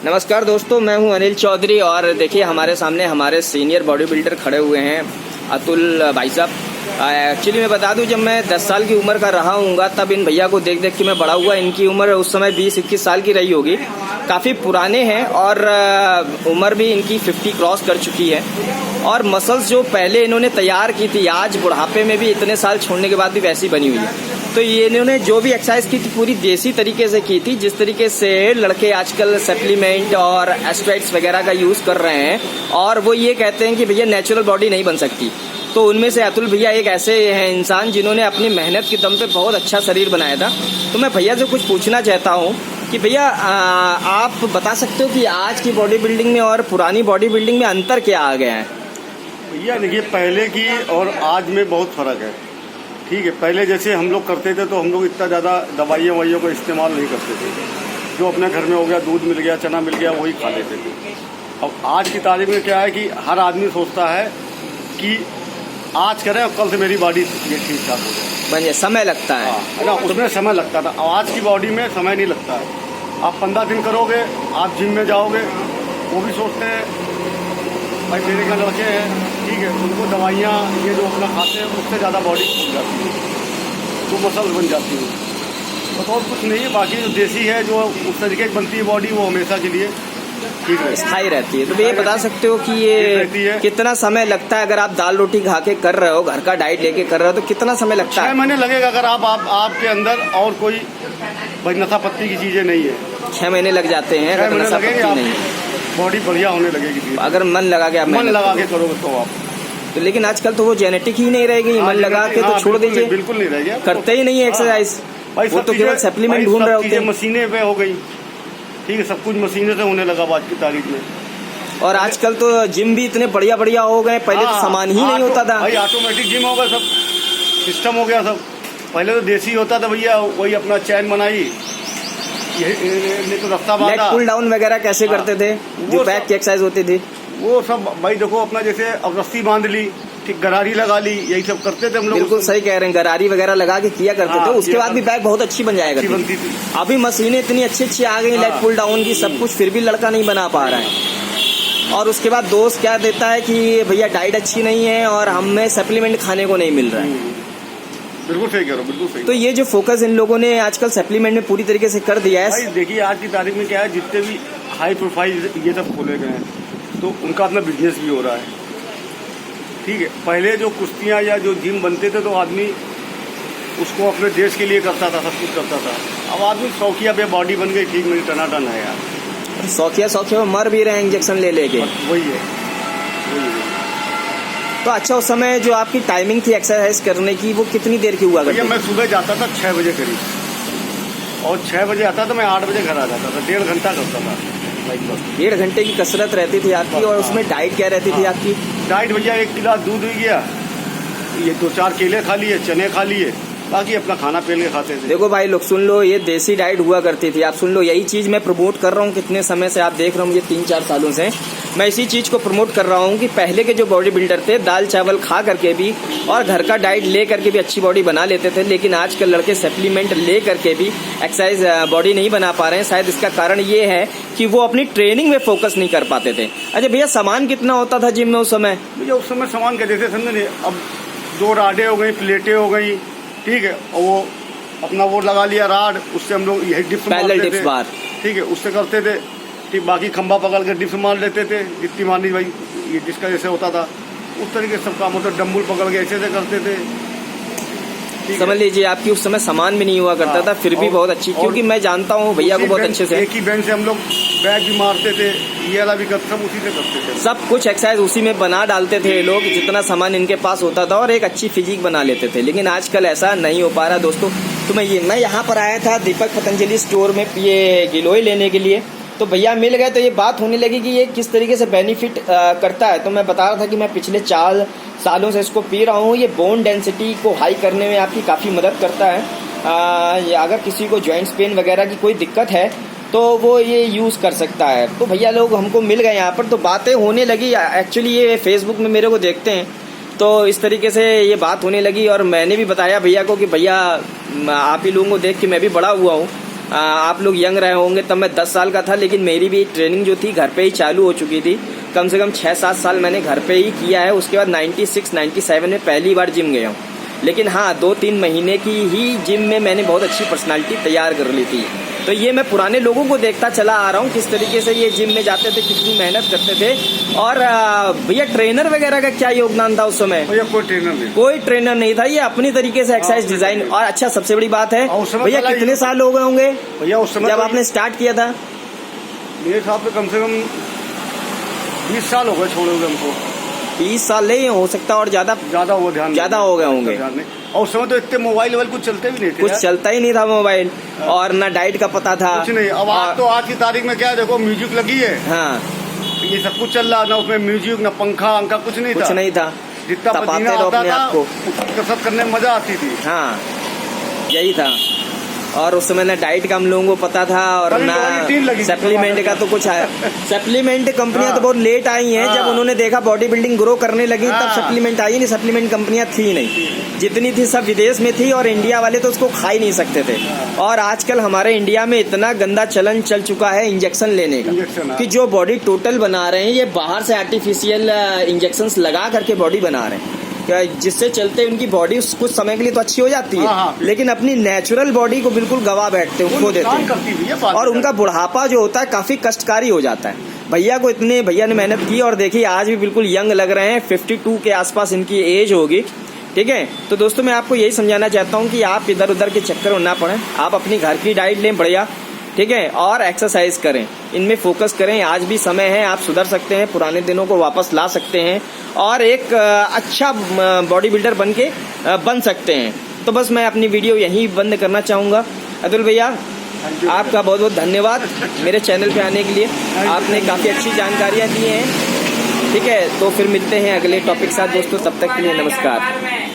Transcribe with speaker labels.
Speaker 1: नमस्कार दोस्तों, मैं हूं अनिल चौधरी और देखिए हमारे सामने हमारे सीनियर बॉडी बिल्डर खड़े हुए हैं, अतुल भाई साहब। एक्चुअली मैं बता दूं, जब मैं 10 साल की उम्र का रहा हूँगा तब इन भैया को देख देख के मैं बड़ा हुआ। इनकी उम्र उस समय 20-21 साल की रही होगी, काफ़ी पुराने हैं और उम्र भी इनकी 50 क्रॉस कर चुकी है। और मसल्स जो पहले इन्होंने तैयार की थी, आज बुढ़ापे में भी इतने साल छोड़ने के बाद भी वैसी बनी हुई है। तो ये इन्होंने जो भी एक्सरसाइज की थी पूरी देसी तरीके से की थी, जिस तरीके से लड़के आजकल सप्लीमेंट और एस्ट्रॉइड्स वगैरह का यूज़ कर रहे हैं और वो ये कहते हैं कि भैया नेचुरल बॉडी नहीं बन सकती। तो उनमें से अतुल भैया एक ऐसे हैं इंसान जिन्होंने अपनी मेहनत के दम पे बहुत अच्छा शरीर बनाया था। तो मैं भैया से कुछ पूछना चाहता हूँ कि भैया आप बता सकते हो कि आज की बॉडी बिल्डिंग में और पुरानी बॉडी बिल्डिंग में अंतर क्या आ गया है?
Speaker 2: भैया देखिए, पहले की और आज में बहुत फ़र्क है। ठीक है, पहले जैसे हम लोग करते थे तो हम लोग इतना ज़्यादा दवाइयों ववाइयों का इस्तेमाल नहीं करते थे। जो अपने घर में हो गया, दूध मिल गया, चना मिल गया, वही खा लेते थे। अब आज की तारीख में क्या है कि हर आदमी सोचता है कि आज करें और कल से मेरी बॉडी ये ठीक ठाक हो जाए,
Speaker 1: बन जाए। समय लगता है
Speaker 2: ना, उसमें समय लगता था। आज की बॉडी में समय नहीं लगता है। आप 15 दिन करोगे, आप जिम में जाओगे, वो भी सोचते हैं भाई मेरे घर लड़के हैं, ठीक है, उनको दवाइयाँ ये जो अपना खाते हैं उससे ज़्यादा बॉडी फूल जाती है, तो मसल बन जाती है। तो और कुछ नहीं है, बाकी जो देसी है जो उस तरीके की बनती है बॉडी, वो हमेशा के लिए ठीक है,
Speaker 1: स्थायी रहती है। तो ये बता सकते हो कि ये कितना समय लगता है? अगर आप दाल रोटी खा के कर रहे हो, घर का डाइट लेके कर रहे हो, तो कितना समय लगता है?
Speaker 2: 6 महीने लगेगा अगर आपके अंदर और कोई भाई नशा पत्ती की चीज़ें नहीं है।
Speaker 1: 6 महीने लग जाते हैं अगर नशा पत्ती नहीं,
Speaker 2: बॉडी बढ़िया होने लगेगी
Speaker 1: अगर मन लगा के आप
Speaker 2: मन लगा के करोगे तो आप।
Speaker 1: तो लेकिन आजकल तो वो जेनेटिक ही नहीं रहेगी, मन लगा के तो छोड़ दीजिए,
Speaker 2: बिल्कुल नहीं रहेगा,
Speaker 1: करते ही नहीं है एक्सरसाइज। वो तो केवल सप्लीमेंट ढूंढ रहे होते हैं।
Speaker 2: मशीनें पे हो गई, ठीक है, सब कुछ मशीनों से होने लगा आज की तारीख में।
Speaker 1: और आजकल तो जिम भी इतने बढ़िया बढ़िया हो गए, पहले तो सामान ही नहीं होता था
Speaker 2: भाई। ऑटोमेटिक जिम हो गया, सब सिस्टम हो गया सब। पहले तो देसी होता था भैया, वही अपना चैन बनाई, ये तो रास्ता
Speaker 1: लेग पुल डाउन वगैरह कैसे करते थे, जो बैक की एक्सरसाइज होती थी
Speaker 2: वो सब भाई देखो अपना, जैसे अब रस्सी बांध ली, ठीक, गरारी लगा ली, यही सब करते थे हम लोग।
Speaker 1: बिल्कुल सही कह रहे हैं, गरारी वगैरह लगा के किया करते थे। उसके बाद भी बैक बहुत अच्छी बन जाएगा,
Speaker 2: बनती थी।
Speaker 1: अभी मशीनें इतनी अच्छी आ गई, लेग पुल डाउन की, सब कुछ, फिर भी लड़का नहीं बना पा रहा है। और उसके बाद दोस्त क्या देता है कि भैया डाइट अच्छी नहीं है और हमें सप्लीमेंट खाने को नहीं मिल रहा है।
Speaker 2: बिल्कुल सही कह रहे हो, बिल्कुल सही।
Speaker 1: तो ये जो फोकस इन लोगों ने आजकल सप्लीमेंट में पूरी तरीके से कर दिया है।
Speaker 2: भाई देखिए, आज की तारीख में क्या है, जितने भी हाई प्रोफाइल ये सब खोले गए हैं तो उनका अपना बिजनेस भी हो रहा है। ठीक है, पहले जो कुश्तियाँ या जो जिम बनते थे तो आदमी उसको अपने देश के लिए करता था, सब कुछ करता था। अब आदमी शौकिया पे बॉडी बन गई, ठीक, मेरी टनाटन है यार।
Speaker 1: शौकिया मर भी रहे हैं इंजेक्शन ले लेके।
Speaker 2: वही है।
Speaker 1: तो अच्छा, उस समय जो आपकी टाइमिंग थी एक्सरसाइज करने की, वो कितनी देर की हुआ करती थी?
Speaker 2: मैं सुबह जाता था 6 बजे करीब, और 6 बजे आता था, मैं 8 बजे घर आ जाता था। 1.5 घंटा करता था।
Speaker 1: 1.5 घंटे की कसरत रहती थी आपकी। और उसमें डाइट क्या रहती थी आपकी?
Speaker 2: डाइट भैया 1 गिलास दूध हो गया, ये 2-4 केले खा लिए, चने खा लिए, बाकी अपना खाना पीन के खाते थे।
Speaker 1: देखो भाई लोग, सुन लो, ये देसी डाइट हुआ करती थी। आप सुन लो, यही चीज़ मैं प्रमोट कर रहा हूँ कितने समय से, आप देख रहे हो मुझे 3-4 सालों से मैं इसी चीज़ को प्रमोट कर रहा हूँ कि पहले के जो बॉडी बिल्डर थे, दाल चावल खा करके भी और घर का डाइट ले करके भी अच्छी बॉडी बना लेते थे। लेकिन आजकल लड़के सप्लीमेंट ले करके भी एक्सरसाइज बॉडी नहीं बना पा रहे हैं। शायद इसका कारण ये है कि वो अपनी ट्रेनिंग में फोकस नहीं कर पाते थे। अच्छा भैया, सामान कितना होता था जिम में उस समय?
Speaker 2: भैया उस समय सामान क्या देते समझे नहीं, अब 2 राडें हो गई, प्लेटें हो गई, ठीक है, और वो अपना वो लगा लिया राड, उससे हम लोग यही डिप्स मारते थे,
Speaker 1: बार,
Speaker 2: ठीक है, उससे करते थे। ठीक, बाकी खंबा पकड़ के डिप्स मार लेते थे, जितनी मारनी भाई, ये जिसका जैसे होता था उस तरीके से सब काम होता। डम्बल पकड़ के ऐसे करते थे।
Speaker 1: समझ लीजिए आपकी उस समय सामान भी नहीं हुआ करता था, फिर भी बहुत अच्छी, क्योंकि मैं जानता हूँ भैया को बहुत अच्छे से।
Speaker 2: एक ही बेंच से हम लोग बैग भी मारते थे, ये वाला भी करते, सब उसी से करते थे।
Speaker 1: सब कुछ एक्सरसाइज उसी में बना डालते थे लोग, जितना सामान इनके पास होता था, और एक अच्छी फिजिक बना लेते थे। लेकिन आजकल ऐसा नहीं हो पा रहा दोस्तों। तो मैं यहाँ पर आया था दीपक पतंजलि स्टोर में ये गिलोय लेने के लिए। तो भैया मिल गए, तो ये बात होने लगी कि ये किस तरीके से बेनिफिट करता है। तो मैं बता रहा था कि मैं पिछले 4 सालों से इसको पी रहा हूँ। ये बोन डेंसिटी को हाई करने में आपकी काफ़ी मदद करता है। अगर किसी को जॉइंट्स पेन वगैरह की कोई दिक्कत है तो वो ये यूज़ कर सकता है। तो भैया लोग हमको मिल गए यहाँ पर, तो बातें होने लगी। एक्चुअली ये फेसबुक में मेरे को देखते हैं, तो इस तरीके से ये बात होने लगी। और मैंने भी बताया भैया को कि भैया आप ही लोगों को देख के मैं भी बड़ा हुआ हूँ, आप लोग यंग रहे होंगे तब मैं 10 साल का था, लेकिन मेरी भी ट्रेनिंग जो थी घर पे ही चालू हो चुकी थी। कम से कम 6-7 साल मैंने घर पे ही किया है। उसके बाद 96-97 में पहली बार जिम गया हूँ। लेकिन हाँ, 2-3 महीने की ही जिम में मैंने बहुत अच्छी पर्सनालिटी तैयार कर ली थी। तो ये मैं पुराने लोगों को देखता चला आ रहा हूँ किस तरीके से ये जिम में जाते थे, कितनी मेहनत करते थे। और भैया ट्रेनर वगैरह का क्या योगदान था उस समय?
Speaker 2: भैया कोई ट्रेनर नहीं,
Speaker 1: कोई ट्रेनर नहीं था, ये अपनी तरीके से एक्सरसाइज डिजाइन। और अच्छा, सबसे बड़ी बात है भैया, कितने साल हो गए होंगे
Speaker 2: भैया उस समय
Speaker 1: जब आपने स्टार्ट किया था?
Speaker 2: मेरे हिसाब से कम 20 साल हो गए छोड़े हुए हमको।
Speaker 1: 20 साल नहीं हो सकता, और ज्यादा
Speaker 2: हुआ, ध्यान
Speaker 1: ज्यादा हो गए होंगे।
Speaker 2: और उस समय तो इतने मोबाइल कुछ चलते भी नहीं थे,
Speaker 1: कुछ चलता ही नहीं था मोबाइल, और ना डाइट का पता था
Speaker 2: कुछ नहीं। अब आज की तारीख में क्या है, देखो म्यूजिक लगी है,
Speaker 1: हाँ,
Speaker 2: ये सब कुछ चल रहा, ना उसमें म्यूजिक ना पंखा अंका कुछ नहीं था। जितना पसीना आता था कसरत करने में मजा आती थी।
Speaker 1: हाँ, यही था। और उस समय ना डाइट का हम लोगों को पता था, और ना सप्लीमेंट का तो कुछ आया। सप्लीमेंट कंपनियां तो बहुत लेट आई हैं। जब उन्होंने देखा बॉडी बिल्डिंग ग्रो करने लगी तब सप्लीमेंट आई। नहीं, सप्लीमेंट कंपनियां थी नहीं, जितनी थी सब विदेश में थी, और इंडिया वाले तो उसको खा ही नहीं सकते थे। और आजकल हमारे इंडिया में इतना गंदा चलन चल चुका है इंजेक्शन लेने का, कि जो बॉडी टोटल बना रहे हैं ये बाहर से आर्टिफिशियल इंजेक्शन लगा करके बॉडी बना रहे हैं, जिससे चलते उनकी बॉडी कुछ समय के लिए तो अच्छी हो जाती है, लेकिन अपनी नेचुरल बॉडी को बिल्कुल गवा बैठते हैं, खो देते हैं, और उनका बुढ़ापा जो होता है काफी कष्टकारी हो जाता है। भैया ने मेहनत की, और देखिए आज भी बिल्कुल यंग लग रहे हैं। 52 के आसपास इनकी एज होगी। ठीक है, तो दोस्तों मैं आपको यही समझाना चाहता हूँ कि आप इधर उधर के चक्कर में ना पड़े। आप अपनी घर की डाइट लें बढ़िया, ठीक है, और एक्सरसाइज करें, इनमें फोकस करें। आज भी समय है, आप सुधर सकते हैं, पुराने दिनों को वापस ला सकते हैं, और एक अच्छा बॉडी बिल्डर बन सकते हैं। तो बस मैं अपनी वीडियो यहीं बंद करना चाहूँगा। अतुल भैया, आपका बहुत बहुत धन्यवाद मेरे चैनल पे आने के लिए। आपने काफ़ी अच्छी जानकारियाँ दी हैं। ठीक है, तो फिर मिलते हैं अगले टॉपिक के साथ दोस्तों, तब तक के लिए नमस्कार।